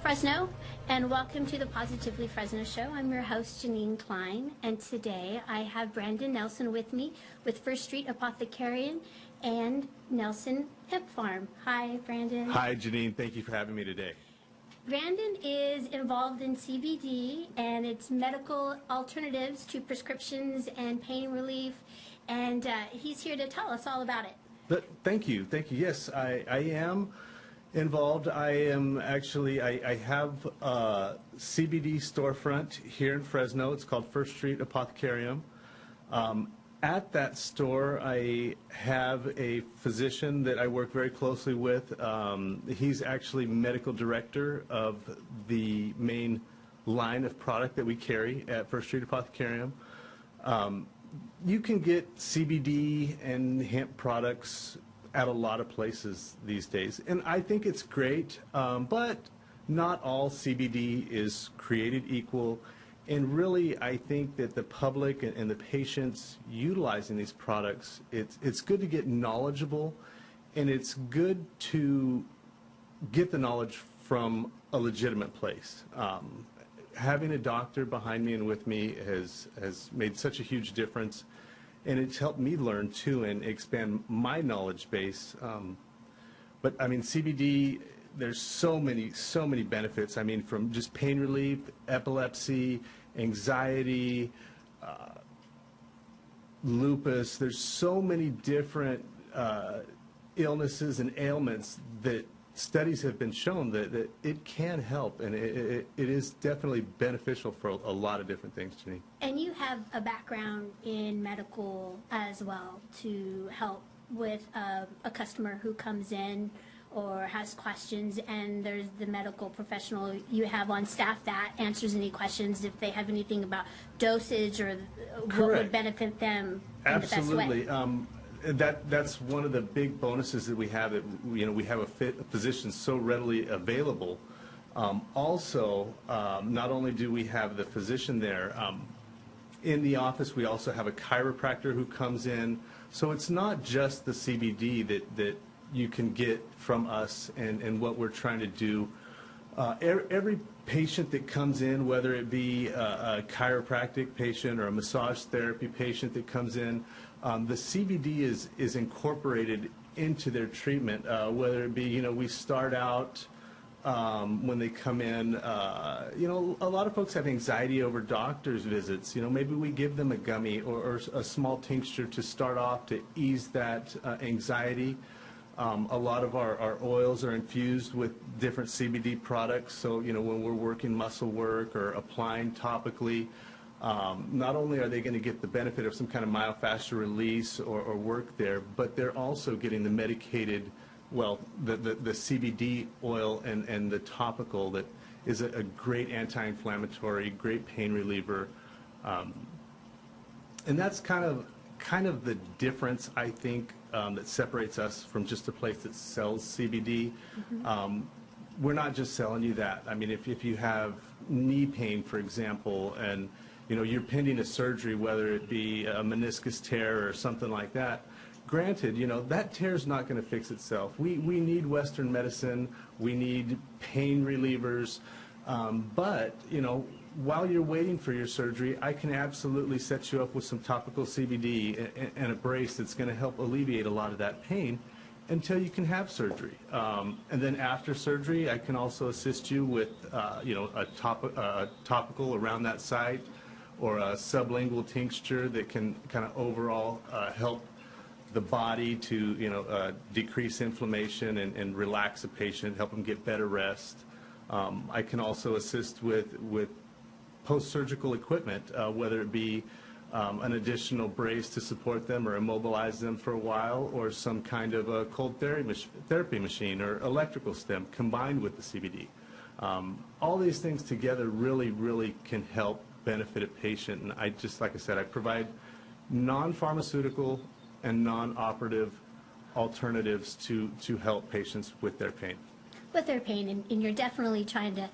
Fresno, and welcome to the Positively Fresno Show. I'm your host, Jenine Klein, and today I have Brandon Nelson with me with First Street Apothecarium and Nelson Hemp Farm. Hi, Brandon. Hi, Jenine. Thank you for having me today. Brandon is involved in CBD and its medical alternatives to prescriptions and pain relief, and he's here to tell us all about it. Thank you. Thank you. Yes, I am involved. I have a CBD storefront here in Fresno. It's called First Street Apothecarium. At that store, I have a physician that I work very closely with. He's actually medical director of the main line of product that we carry at First Street Apothecarium. You can get CBD and hemp products at a lot of places these days, and I think it's great, but not all CBD is created equal. And really, I think that the public and the patients utilizing these products, it's good to get knowledgeable, and it's good to get the knowledge from a legitimate place. Having a doctor behind me and with me has made such a huge difference, and it's helped me learn too and expand my knowledge base. But I mean, CBD, there's so many benefits. I mean, from just pain relief, epilepsy, anxiety, lupus. There's so many different illnesses and ailments that studies have been shown that it can help, and it is definitely beneficial for a lot of different things, Jenine. And you have a background in medical as well to help with a customer who comes in or has questions, and there's the medical professional you have on staff that answers any questions if they have anything about dosage or what would benefit them in the best way. That's one of the big bonuses that we have. That we have a physician so readily available. Also, not only do we have the physician there in the office, we also have a chiropractor who comes in. So it's not just the CBD that you can get from us and what we're trying to do. Every patient that comes in, whether it be a chiropractic patient or a massage therapy patient that comes in, the CBD is incorporated into their treatment, whether it be, we start out when they come in, a lot of folks have anxiety over doctor's visits. Maybe we give them a gummy or a small tincture to start off to ease that anxiety. A lot of our oils are infused with different CBD products, so when we're working muscle work or applying topically, not only are they going to get the benefit of some kind of myofascial release or work there, but they're also getting the medicated, the CBD oil and the topical that is a great anti-inflammatory, great pain reliever, and that's kind of the difference, I think, that separates us from just a place that sells CBD. Mm-hmm. We're not just selling you that. I mean, if you have knee pain, for example, and you're pending a surgery, whether it be a meniscus tear or something like that, granted, that tear is not going to fix itself. We need Western medicine. We need pain relievers. But while you're waiting for your surgery, I can absolutely set you up with some topical CBD and a brace that's going to help alleviate a lot of that pain until you can have surgery. And then after surgery, I can also assist you with, a topical around that site or a sublingual tincture that can kind of overall help the body to, decrease inflammation and relax a patient, help them get better rest. I can also assist with post-surgical equipment, whether it be an additional brace to support them or immobilize them for a while, or some kind of a cold therapy machine or electrical stem combined with the CBD. All these things together really can help benefit a patient. And like I said, I provide non-pharmaceutical and non-operative alternatives to help patients with their pain. And you're definitely trying to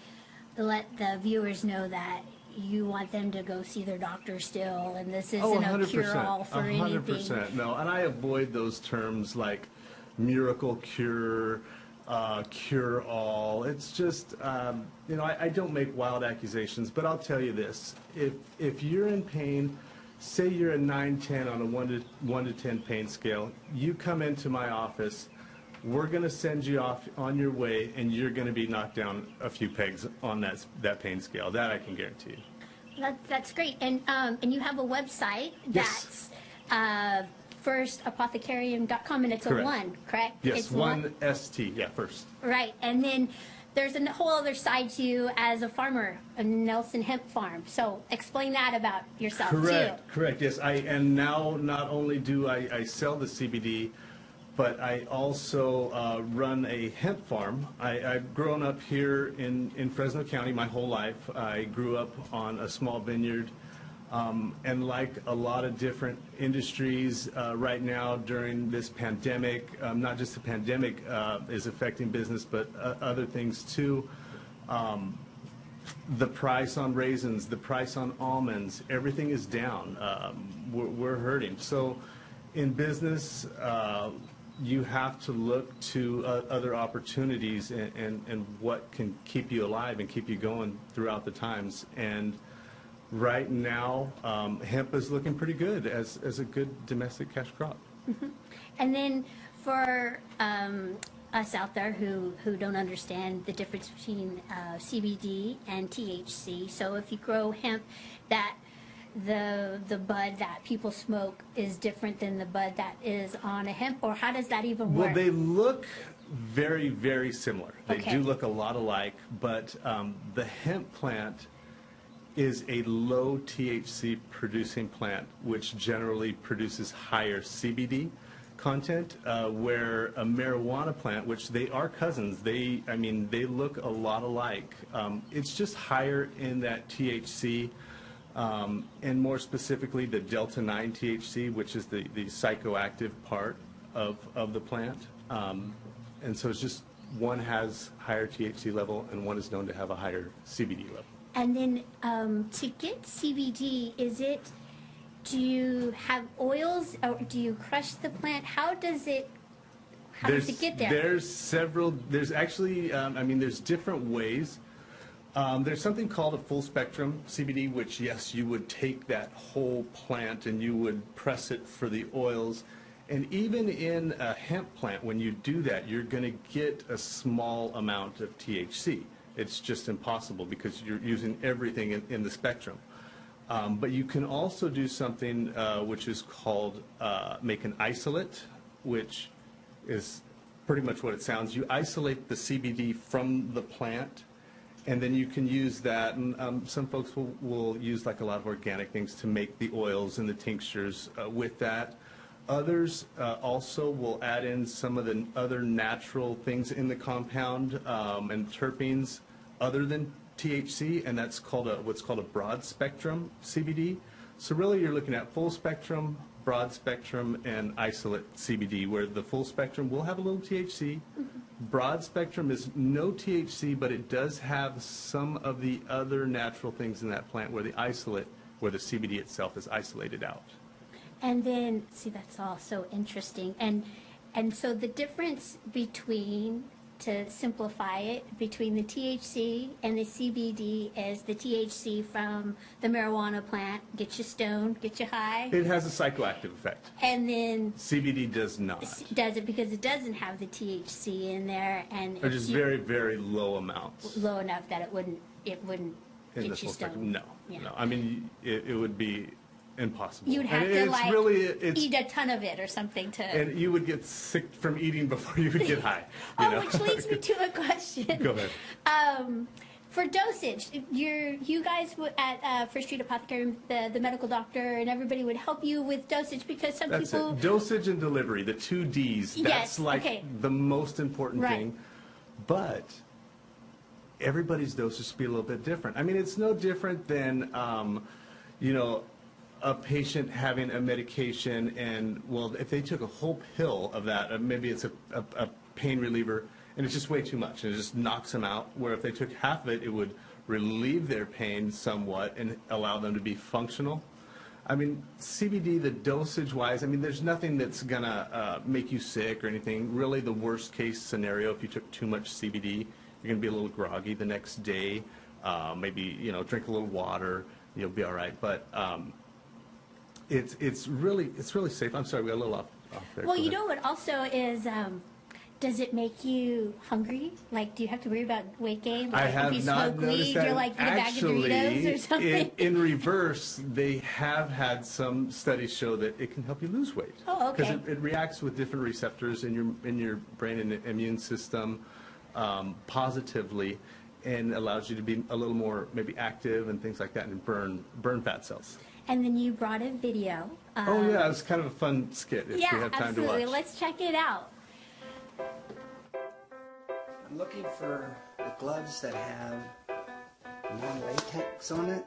let the viewers know that you want them to go see their doctor still, and this isn't a cure-all for anything. 100%. No, and I avoid those terms like miracle cure, cure-all. It's just, you know, I don't make wild accusations, but I'll tell you this. If you're in pain, say you're a 9-10 on a 1 to 10 pain scale, you come into my office, we're going to send you off on your way, and you're going to be knocked down a few pegs on that pain scale. That I can guarantee you. That's great. And you have a website Yes. that's firstapothecarium.com, and it's Correct. a one, correct? Yes, It's one ST, yeah, first. Right. And then there's a whole other side to you as a farmer, a Nelson Hemp Farm. So explain that about yourself, too. Correct, yes. And now not only do I sell the CBD, but I also run a hemp farm. I've grown up here in Fresno County my whole life. I grew up on a small vineyard, and like a lot of different industries right now during this pandemic, not just the pandemic is affecting business, but other things too. The price on raisins, the price on almonds, everything is down. We're hurting. So in business, you have to look to other opportunities and what can keep you alive and keep you going throughout the times. And right now, hemp is looking pretty good as a good domestic cash crop. Mm-hmm. And then for us out there who don't understand the difference between CBD and THC, so if you grow hemp, that the bud that people smoke is different than the bud that is on a hemp, or how does that even work? Well, they look very, very similar. They Okay. do look a lot alike, but the hemp plant is a low THC producing plant, which generally produces higher CBD content, where a marijuana plant, which they are cousins, they look a lot alike. It's just higher in that THC. And more specifically, the delta-9 THC, which is the psychoactive part of the plant. And so it's just one has higher THC level and one is known to have a higher CBD level. And then to get CBD, do you have oils, or do you crush the plant? How does it get there? There's actually, there's different ways. There's something called a full spectrum CBD, which, yes, you would take that whole plant and you would press it for the oils. And even in a hemp plant, when you do that, you're going to get a small amount of THC. It's just impossible because you're using everything in the spectrum. But you can also do something which is called make an isolate, which is pretty much what it sounds. You isolate the CBD from the plant, and then you can use that, and some folks will use like a lot of organic things to make the oils and the tinctures with that. Others also will add in some of the other natural things in the compound and terpenes other than THC, and that's called what's called a broad spectrum CBD. So really you're looking at full spectrum, broad spectrum, and isolate CBD, where the full spectrum will have a little THC. Broad spectrum is no THC, but it does have some of the other natural things in that plant, where the isolate, where the CBD itself is isolated out. And then, see, that's all so interesting. And so the difference between, to simplify it, between the THC and the CBD is the THC from the marijuana plant gets you stoned, gets you high. It has a psychoactive effect. And then CBD does not. Does it, because it doesn't have the THC in there, and Or just very, very low amounts. low enough that it wouldn't In get the you full stoned. spectrum. No, Yeah. no. I mean, it would be impossible. You'd have And to it's eat a ton of it or something to. And you would get sick from eating before you would get high. Which leads me to a question. Go ahead. For dosage, you guys at First Street Apothecarium, the medical doctor, and everybody would help you with dosage, because some That's people. it. Dosage and delivery, the 2 Ds. That's okay. the most important Right. thing. But everybody's dosage should be a little bit different. I mean, it's no different than, a patient having a medication and, well, if they took a whole pill of that, maybe it's a pain reliever, and it's just way too much, and it just knocks them out, where if they took half of it, it would relieve their pain somewhat and allow them to be functional. I mean, CBD, the dosage-wise, I mean, there's nothing that's going to make you sick or anything. Really, the worst-case scenario, if you took too much CBD, you're going to be a little groggy the next day. Maybe, drink a little water, you'll be all right. But it's really safe. I'm sorry, we got a little off there. Well, you know what also is, does it make you hungry? Like, do you have to worry about weight gain? Like, I have if you not smoke noticed weed, that. you're like, eat a bag of Doritos or something? In reverse, they have had some studies show that it can help you lose weight. Oh, okay. Because it reacts with different receptors in your brain and immune system positively, and allows you to be a little more maybe active and things like that, and burn fat cells. And then you brought a video. Oh yeah, it was kind of a fun skit if we have time absolutely. to watch. Let's check it out. I'm looking for the gloves that have non-latex on it.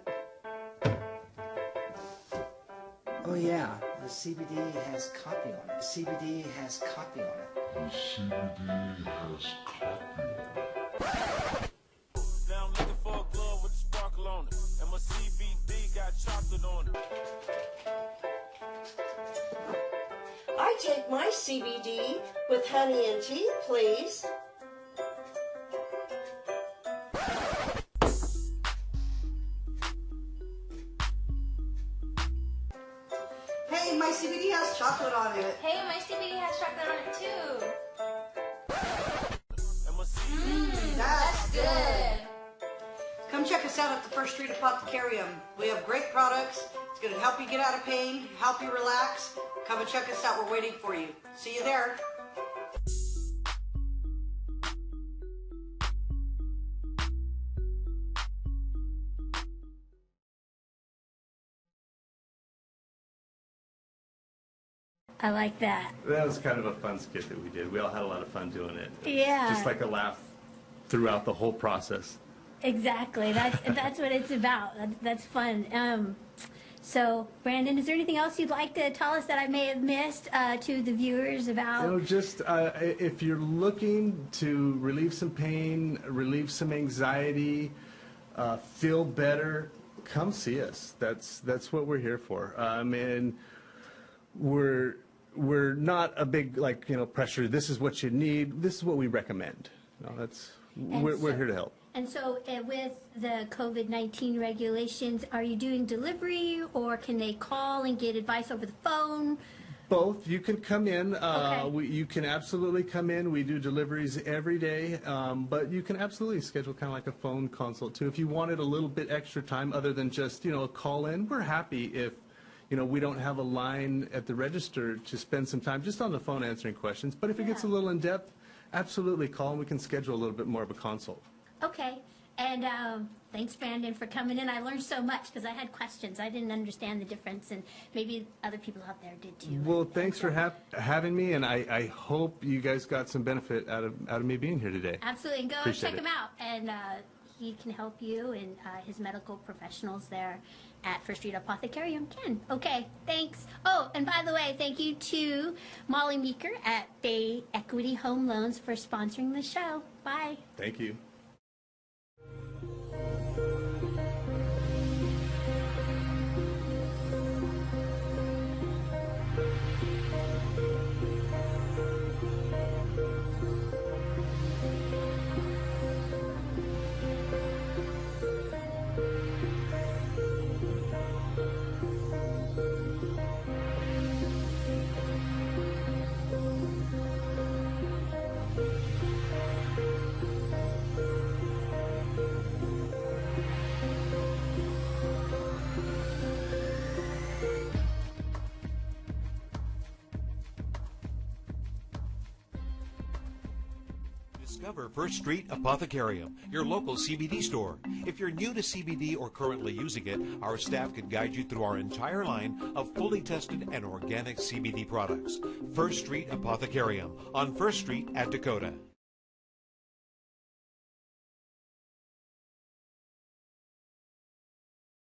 Oh yeah, the CBD has copy on it. CBD has copy on it. The CBD has copy on it. Now I'm looking for a glove with a sparkle on it. And my CBD got chocolate on it. I take my CBD with honey and tea, please. Hey, my CBD has chocolate on it. Hey, my CBD has chocolate on it too. And my CBD. That's Good. Come check us out at the First Street Apothecarium. We have great products. It's going to help you get out of pain, help you relax. Come and check us out. We're waiting for you. See you there. I like that. That was kind of a fun skit that we did. We all had a lot of fun doing it. Yeah. Just like a laugh throughout the whole process. Exactly. That's what it's about. That's fun. So, Brandon, is there anything else you'd like to tell us that I may have missed to the viewers about? Just if you're looking to relieve some pain, relieve some anxiety, feel better, come see us. That's what we're here for. And we're not a big pressure. This is what you need. This is what we recommend. We're here to help. And so with the COVID-19 regulations, are you doing delivery, or can they call and get advice over the phone? Both. You can come in. Okay. You can absolutely come in. We do deliveries every day, but you can absolutely schedule kind of like a phone consult too. If you wanted a little bit extra time other than just a call in, we're happy if we don't have a line at the register to spend some time just on the phone answering questions. But if it gets a little in depth, absolutely call and we can schedule a little bit more of a consult. Okay. And thanks, Brandon, for coming in. I learned so much because I had questions. I didn't understand the difference, and maybe other people out there did too. Well, thanks for having me, and I hope you guys got some benefit out of me being here today. Absolutely. And go Appreciate check it. him out. And he can help you, and his medical professionals there at First Street Apothecarium can. Okay, thanks. Oh, and by the way, thank you to Molly Meeker at Bay Equity Home Loans for sponsoring the show. Bye. Thank you. Discover First Street Apothecarium, your local CBD store. If you're new to CBD or currently using it, our staff can guide you through our entire line of fully tested and organic CBD products. First Street Apothecarium on First Street at Dakota.